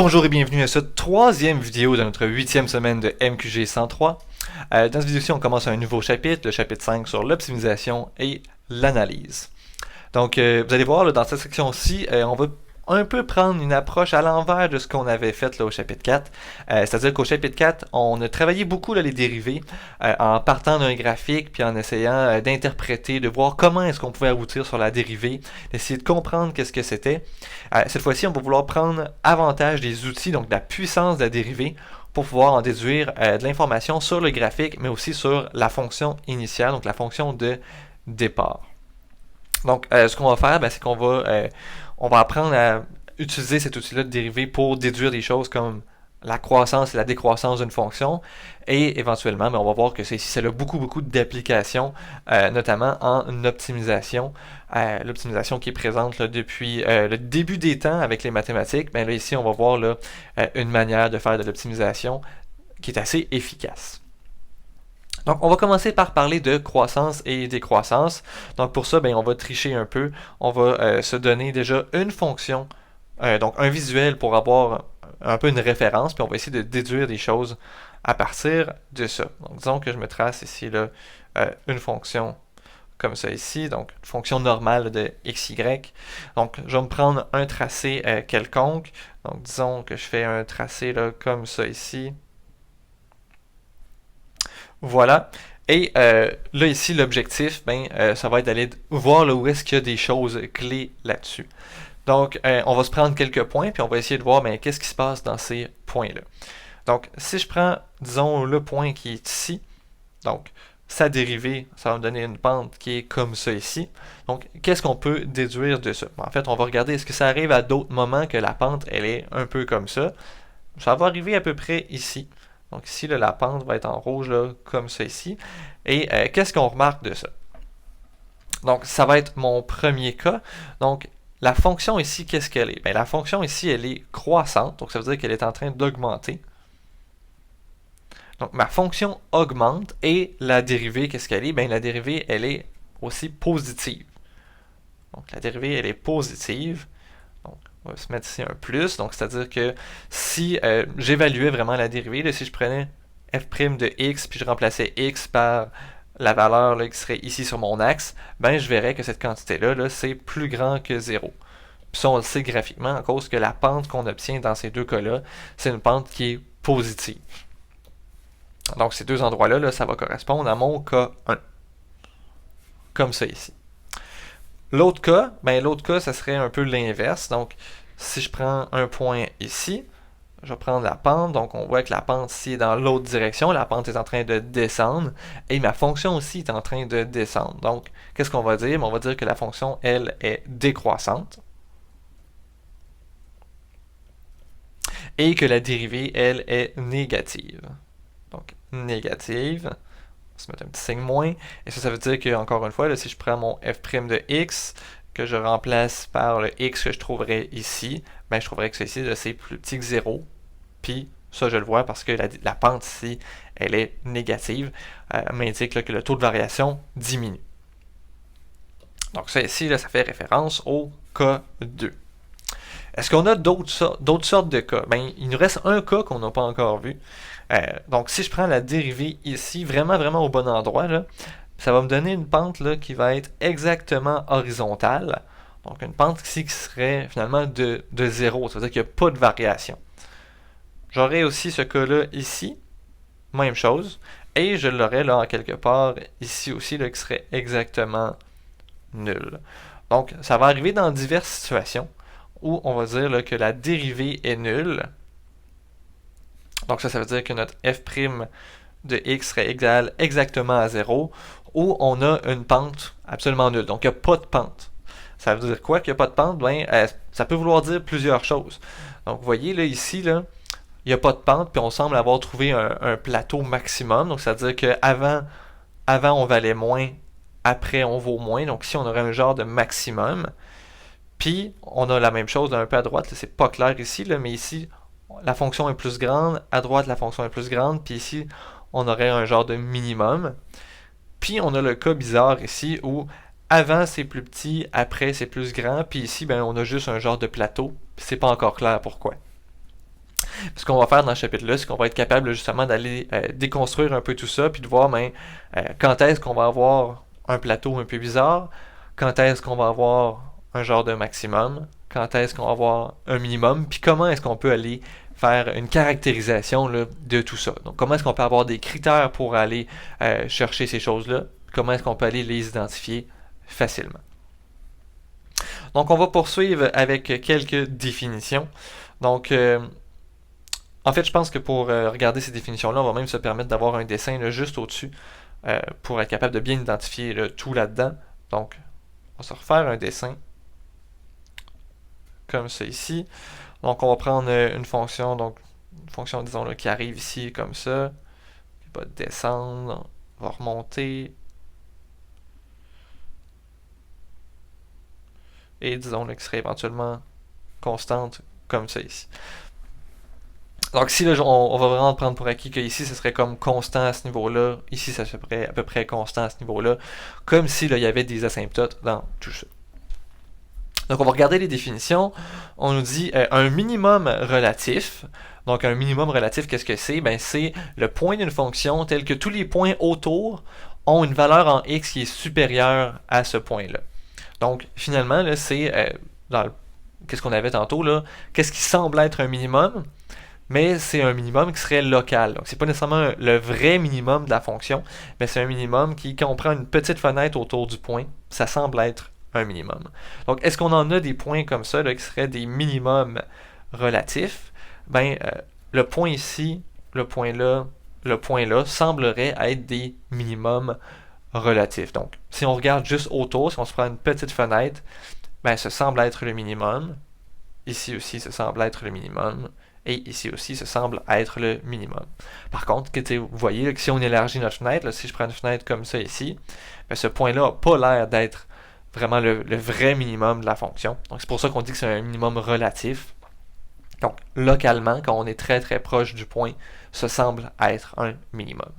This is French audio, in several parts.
Bonjour et bienvenue à cette troisième vidéo de notre 8e semaine de MQG 103. Dans cette vidéo-ci, on commence un nouveau chapitre, le chapitre 5 sur l'optimisation et l'analyse. Donc, vous allez voir, là, dans cette section-ci, on va un peu prendre une approche à l'envers de ce qu'on avait fait là, au chapitre 4. C'est-à-dire qu'au chapitre 4, on a travaillé beaucoup là, les dérivés en partant d'un graphique puis en essayant d'interpréter, de voir comment est-ce qu'on pouvait aboutir sur la dérivée, d'essayer de comprendre qu'est-ce que c'était. Cette fois-ci, on va vouloir prendre avantage des outils, donc de la puissance de la dérivée, pour pouvoir en déduire de l'information sur le graphique, mais aussi sur la fonction initiale, donc la fonction de départ. Donc, ce qu'on va faire, c'est qu'on va apprendre à utiliser cet outil-là de dérivée pour déduire des choses comme la croissance et la décroissance d'une fonction. Et éventuellement, on va voir que ça a beaucoup d'applications, notamment en optimisation. L'optimisation qui est présente là, depuis le début des temps avec les mathématiques. Là, ici, on va voir là, une manière de faire de l'optimisation qui est assez efficace. Donc, on va commencer par parler de croissance et décroissance. Donc, pour ça, on va tricher un peu. On va se donner déjà une fonction, donc un visuel pour avoir un peu une référence, puis on va essayer de déduire des choses à partir de ça. Donc, disons que je me trace ici là, une fonction comme ça ici, donc une fonction normale de xy. Donc, je vais me prendre un tracé quelconque. Donc, disons que je fais un tracé là, comme ça ici. Voilà. Et là, ici, l'objectif, ça va être d'aller voir là, où est-ce qu'il y a des choses clés là-dessus. Donc, on va se prendre quelques points, puis on va essayer de voir qu'est-ce qui se passe dans ces points-là. Donc, si je prends, disons, le point qui est ici, donc, sa dérivée, ça va me donner une pente qui est comme ça ici. Donc, qu'est-ce qu'on peut déduire de ça? En fait, on va regarder, est-ce que ça arrive à d'autres moments que la pente, elle est un peu comme ça? Ça va arriver à peu près ici. Donc ici, là, la pente va être en rouge, là, comme ça ici. Et qu'est-ce qu'on remarque de ça? Donc, ça va être mon premier cas. Donc, la fonction ici, qu'est-ce qu'elle est? La fonction ici, elle est croissante. Donc, ça veut dire qu'elle est en train d'augmenter. Donc, ma fonction augmente et la dérivée, qu'est-ce qu'elle est? La dérivée, elle est aussi positive. Donc, la dérivée, elle est positive. Donc, on va se mettre ici un plus. Donc, c'est-à-dire que si j'évaluais vraiment la dérivée, là, si je prenais f' de x, puis je remplaçais x par la valeur là, qui serait ici sur mon axe, je verrais que cette quantité-là, là, c'est plus grand que 0. Puis ça, on le sait graphiquement, à cause que la pente qu'on obtient dans ces deux cas-là, c'est une pente qui est positive. Donc, ces deux endroits-là, là, ça va correspondre à mon cas 1. Comme ça ici. L'autre cas, ça serait un peu l'inverse. Donc, si je prends un point ici, je vais prendre la pente. Donc, on voit que la pente ici est dans l'autre direction. La pente est en train de descendre. Et ma fonction aussi est en train de descendre. Donc, qu'est-ce qu'on va dire? On va dire que la fonction, elle, est décroissante. Et que la dérivée, elle, est négative. Donc, négative. On va se mettre un petit signe moins. Et ça veut dire que, encore une fois, là, si je prends mon f' de x, que je remplace par le x que je trouverais ici, je trouverais que ceci, c'est plus petit que 0. Puis, ça, je le vois parce que la pente ici, elle est négative, m'indique là, que le taux de variation diminue. Donc, ça ici, là, ça fait référence au cas 2. Est-ce qu'on a d'autres sortes de cas? Il nous reste un cas qu'on n'a pas encore vu. Donc, si je prends la dérivée ici, vraiment au bon endroit, là, ça va me donner une pente là, qui va être exactement horizontale. Donc, une pente ici qui serait finalement de 0. Ça veut dire qu'il n'y a pas de variation. J'aurais aussi ce cas-là ici. Même chose. Et je l'aurais là en quelque part ici aussi là, qui serait exactement nul. Donc, ça va arriver dans diverses situations où on va dire là, que la dérivée est nulle. Donc ça veut dire que notre f' de x serait égal exactement à 0, ou on a une pente absolument nulle. Donc il n'y a pas de pente. Ça veut dire quoi qu'il n'y a pas de pente? Ça peut vouloir dire plusieurs choses. Donc vous voyez là ici, là, il n'y a pas de pente, puis on semble avoir trouvé un plateau maximum. Donc ça veut dire qu'avant on valait moins, après on vaut moins. Donc ici on aurait un genre de maximum. Puis, on a la même chose un peu à droite, c'est pas clair ici, là, mais ici, la fonction est plus grande, à droite, la fonction est plus grande, puis ici, on aurait un genre de minimum. Puis, on a le cas bizarre ici où avant c'est plus petit, après c'est plus grand, puis ici, on a juste un genre de plateau, puis c'est pas encore clair pourquoi. Ce qu'on va faire dans ce chapitre-là, c'est qu'on va être capable justement d'aller déconstruire un peu tout ça, puis de voir quand est-ce qu'on va avoir un plateau un peu bizarre, quand est-ce qu'on va avoir un genre de maximum, quand est-ce qu'on va avoir un minimum, puis comment est-ce qu'on peut aller faire une caractérisation là, de tout ça. Donc comment est-ce qu'on peut avoir des critères pour aller chercher ces choses-là, comment est-ce qu'on peut aller les identifier facilement. Donc on va poursuivre avec quelques définitions. Donc en fait, je pense que pour regarder ces définitions-là, on va même se permettre d'avoir un dessin là, juste au-dessus pour être capable de bien identifier le tout là-dedans. Donc, on va se refaire un dessin comme ça ici. Donc, on va prendre une fonction, disons, là, qui arrive ici comme ça, qui va descendre, on va remonter, et disons là, qui serait éventuellement constante comme ça ici. Donc ici, là, on va vraiment prendre pour acquis que ici, ce serait comme constant à ce niveau-là. Ici, ça serait à peu près constant à ce niveau-là. Comme si là, il y avait des asymptotes dans tout ça. Donc on va regarder les définitions. On nous dit un minimum relatif. Donc un minimum relatif, qu'est-ce que c'est? Ben, c'est le point d'une fonction tel que tous les points autour ont une valeur en x qui est supérieure à ce point-là. Donc finalement, là, c'est qu'est-ce qu'on avait tantôt là? Qu'est-ce qui semble être un minimum? Mais c'est un minimum qui serait local. Donc, c'est pas nécessairement le vrai minimum de la fonction, mais c'est un minimum qui, quand on prend une petite fenêtre autour du point, ça semble être un minimum. Donc, est-ce qu'on en a des points comme ça, là, qui seraient des minimums relatifs? Ben, le point ici, le point là, semblerait être des minimums relatifs. Donc, si on regarde juste autour, si on se prend une petite fenêtre, ben, ça semble être le minimum. Ici aussi, ça semble être le minimum. Et ici aussi, ça semble être le minimum. Par contre, vous voyez là, que si on élargit notre fenêtre, là, si je prends une fenêtre comme ça ici, ben, ce point-là n'a pas l'air d'être vraiment le vrai minimum de la fonction. Donc c'est pour ça qu'on dit que c'est un minimum relatif. Donc localement, quand on est très très proche du point, ça semble être un minimum.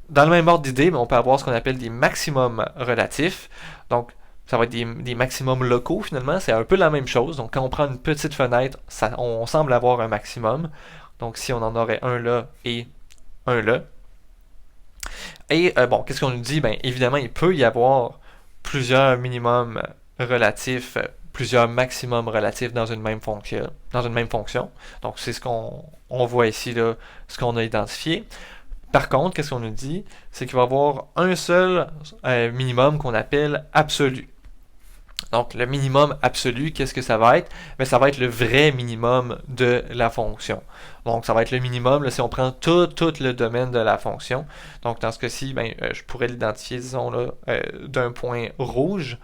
Dans le même ordre d'idée, on peut avoir ce qu'on appelle des maximums relatifs. Donc ça va être des maximums locaux finalement, c'est un peu la même chose. Donc quand on prend une petite fenêtre, on semble avoir un maximum. Donc si on en aurait un là et un là. Et bon, qu'est-ce qu'on nous dit? Ben évidemment, il peut y avoir plusieurs minimums relatifs, plusieurs maximums relatifs dans une même fonction. Donc c'est ce qu'on voit ici là, ce qu'on a identifié. Par contre, qu'est-ce qu'on nous dit? C'est qu'il va y avoir un seul minimum qu'on appelle absolu. Donc, le minimum absolu, qu'est-ce que ça va être? Bien, ça va être le vrai minimum de la fonction. Donc, ça va être le minimum là, si on prend tout le domaine de la fonction. Donc, dans ce cas-ci, ben, je pourrais l'identifier, disons, là, d'un point rouge.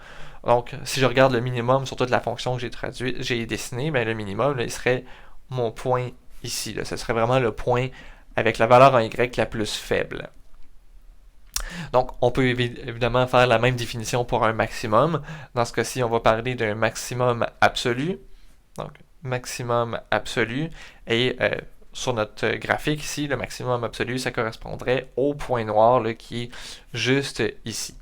Donc, si je regarde le minimum sur toute la fonction que j'ai dessinée, ben, le minimum, là, il serait mon point ici. Là. Ce serait vraiment le point avec la valeur en y la plus faible. Donc, on peut évidemment faire la même définition pour un maximum. Dans ce cas-ci, on va parler d'un maximum absolu. Donc, maximum absolu. Et sur notre graphique ici, le maximum absolu, ça correspondrait au point noir là, qui est juste ici.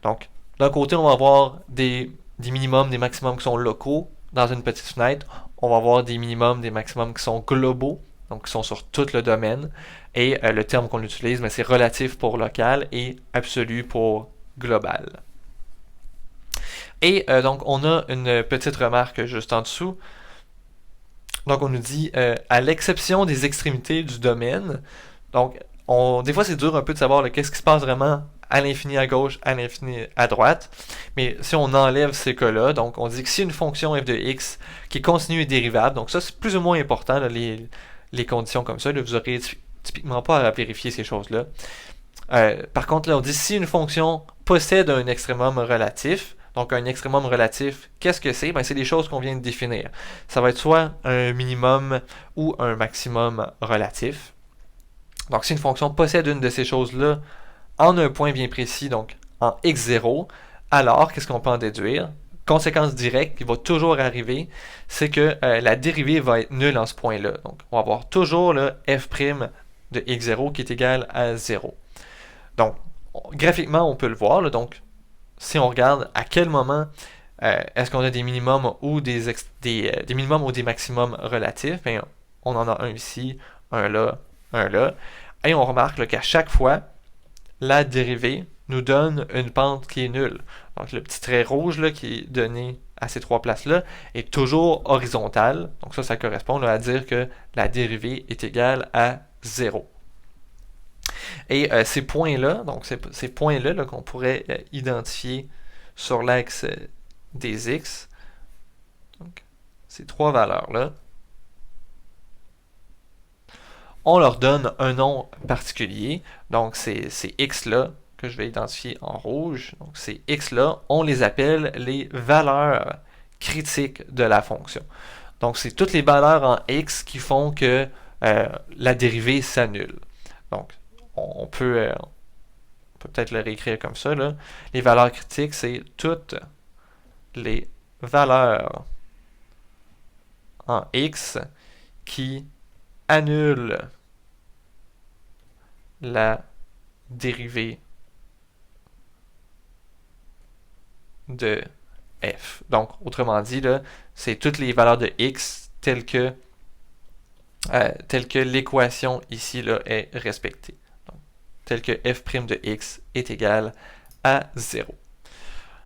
Donc, d'un côté, on va avoir des minimums, des maximums qui sont locaux dans une petite fenêtre. On va avoir des minimums, des maximums qui sont globaux, donc qui sont sur tout le domaine. Et le terme qu'on utilise, c'est relatif pour local et absolu pour global. Et donc, on a une petite remarque juste en dessous. Donc, on nous dit, à l'exception des extrémités du domaine, donc, des fois, c'est dur un peu de savoir qu'est-ce qui se passe vraiment à l'infini à gauche, à l'infini à droite. Mais si on enlève ces cas-là, donc on dit que si une fonction f de x qui est continue et dérivable, donc ça, c'est plus ou moins important, là, les conditions comme ça, là, vous aurez typiquement pas à vérifier ces choses-là. Par contre, là, on dit si une fonction possède un extrémum relatif, donc un extrémum relatif, qu'est-ce que c'est? Ben, c'est des choses qu'on vient de définir. Ça va être soit un minimum ou un maximum relatif. Donc, si une fonction possède une de ces choses-là en un point bien précis, donc en x0, alors, qu'est-ce qu'on peut en déduire? Conséquence directe qui va toujours arriver, c'est que la dérivée va être nulle en ce point-là. Donc, on va avoir toujours le f' de x0 qui est égal à 0. Donc, graphiquement, on peut le voir. Là, donc, si on regarde à quel moment est-ce qu'on a des minimums ou des minimums ou des maximums relatifs, bien, on en a un ici, un là, un là. Et on remarque qu'à chaque fois, la dérivée nous donne une pente qui est nulle. Donc le petit trait rouge là, qui est donné à ces trois places-là est toujours horizontal. Donc ça correspond là, à dire que la dérivée est égale à 0. Et ces points-là, donc ces points-là là, qu'on pourrait identifier sur l'axe des x, donc ces trois valeurs-là, on leur donne un nom particulier. Donc ces x-là, que je vais identifier en rouge, donc ces x-là, on les appelle les valeurs critiques de la fonction. Donc c'est toutes les valeurs en x qui font que la dérivée s'annule. Donc on peut peut-être le réécrire comme ça, là. Les valeurs critiques, c'est toutes les valeurs en x qui annulent la dérivée de f. Donc, autrement dit, là, c'est toutes les valeurs de x telles que l'équation ici là, est respectée. Donc, telle que f' de x est égal à 0.